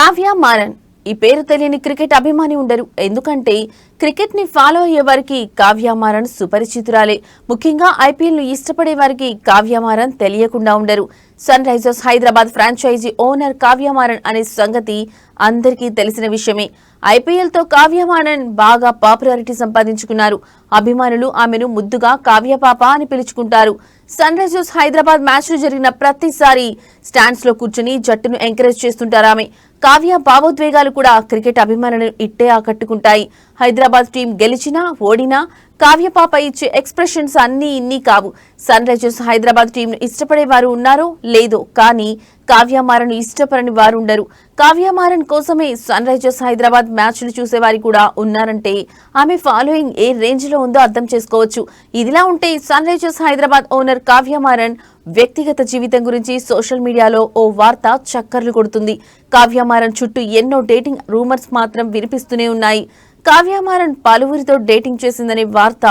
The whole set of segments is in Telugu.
కావ్య మారన్ ఈ పేరు తెలియని క్రికెట్ అభిమాని ఉండరు. ఎందుకంటే క్రికెట్ ని ఫాలో అయ్యే వారికి కావ్య మారన్ సుపరిచితురాలే. ముఖ్యంగా ఐపీఎల్ ను ఇష్టపడే వారికి కావ్య మారన్ తెలియకుండా ఉండరు. Sunrisers Hyderabad franchisee owner Kavya Maran అనే సంగతి అందరికీ తెలిసిన విషయమే. ఐపీఎల్ తో కావ్య మారన్ బాగా పాపులారిటీ సంపాదించుకున్నారు. అభిమానులు ఆమెను ముద్దుగా కావ్య పాప అని పిలుచుకుంటారు. సన్ రైజర్స్ హైదరాబాద్ మ్యాచ్లు జరిగిన ప్రతిసారి స్టాండ్స్ లో కూర్చుని జట్టును ఎంకరేజ్ చేస్తుంటారు ఆమె. కావ్య భావోద్వేగాలు కూడా క్రికెట్ అభిమానులను ఇట్టే ఆకట్టుకుంటాయి. హైదరాబాద్ టీం గెలిచినా ఓడినా కావ్య పాప ఇచ్చే ఎక్స్ప్రెషన్స్ అన్నీ ఇన్ని కావు. సన్ రైజర్స్ హైదరాబాద్ టీంను ఇష్టపడే వారు ఉన్నారో లేదో కానీ కావ్య మారన్ ఇష్టపడని వారు ఉండరు. కావ్య మారన్ కోసమే సన్ రైజర్స్ హైదరాబాద్ మ్యాచ్లు చూసేవారి కూడా ఉన్నారంటే ఆమె ఫాలోయింగ్ ఏ రేంజ్ లో ఉందో అర్థం చేసుకోవచ్చు. ఇదిలా ఉంటే sunrisers Hyderabad owner Kavya Maran వ్యక్తిగత జీవితం గురించి సోషల్ మీడియాలో ఓ వార్త చక్కర్లు కొడుతుంది. కావ్య మారన్ చుట్టూ ఎన్నో డేటింగ్ రూమర్స్ మాత్రం వినిపిస్తూనే ఉన్నాయి. కావ్య మారన్ పలువురితో డేటింగ్ చేసిందనే వార్త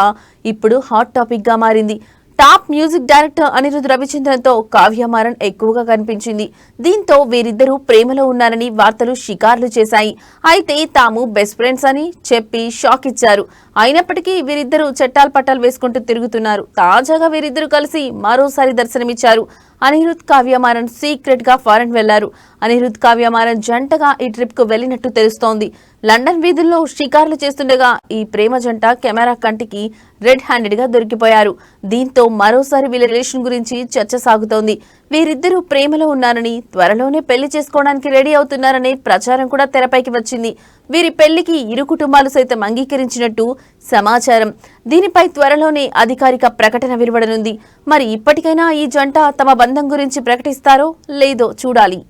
ఇప్పుడు హాట్ టాపిక్ గా మారింది. టాప్ మ్యూజిక్ డైరెక్టర్ అనిరుద్ రవిచంద్రన్తో కావ్య మారన్ ఎక్కువగా కనిపించింది. దీంతో వీరిద్దరూ ప్రేమలో ఉన్నారని వార్తలు షికార్లు చేశాయి. అయితే తాము బెస్ట్ ఫ్రెండ్స్ అని చెప్పి షాక్ ఇచ్చారు. అయినప్పటికీ వీరిద్దరూ చట్టాలు పట్టాలు వేసుకుంటూ తిరుగుతున్నారు. తాజాగా వీరిద్దరూ కలిసి మరోసారి దర్శనమిచ్చారు. అనిరుద్ కావ్య మారన్ సీక్రెట్ గా ఫారెన్ వెళ్లారు. అనిరుద్ కావ్య మారన్ జంటగా ఈ ట్రిప్ కు వెళ్లినట్టు తెలుస్తోంది. లండన్ వీధుల్లో షికార్లు చేస్తుండగా ఈ ప్రేమ జంట కెమెరా కంటికి రెడ్ హ్యాండెడ్ గా దొరికిపోయారు. దీంతో మరోసారి వీళ్ళ రిలేషన్ గురించి చర్చ సాగుతోంది. వీరిద్దరూ ప్రేమలో ఉన్నారని, త్వరలోనే పెళ్లి చేసుకోవడానికి రెడీ అవుతున్నారనే ప్రచారం కూడా తెరపైకి వచ్చింది. వీరి పెళ్లికి ఇరు కుటుంబాలు సైతం అంగీకరించినట్టు సమాచారం. దీనిపై త్వరలోనే అధికారిక ప్రకటన వెలువడనుంది. మరి ఇప్పటికైనా ఈ జంట తమ బంధం గురించి ప్రకటిస్తారో లేదో చూడాలి.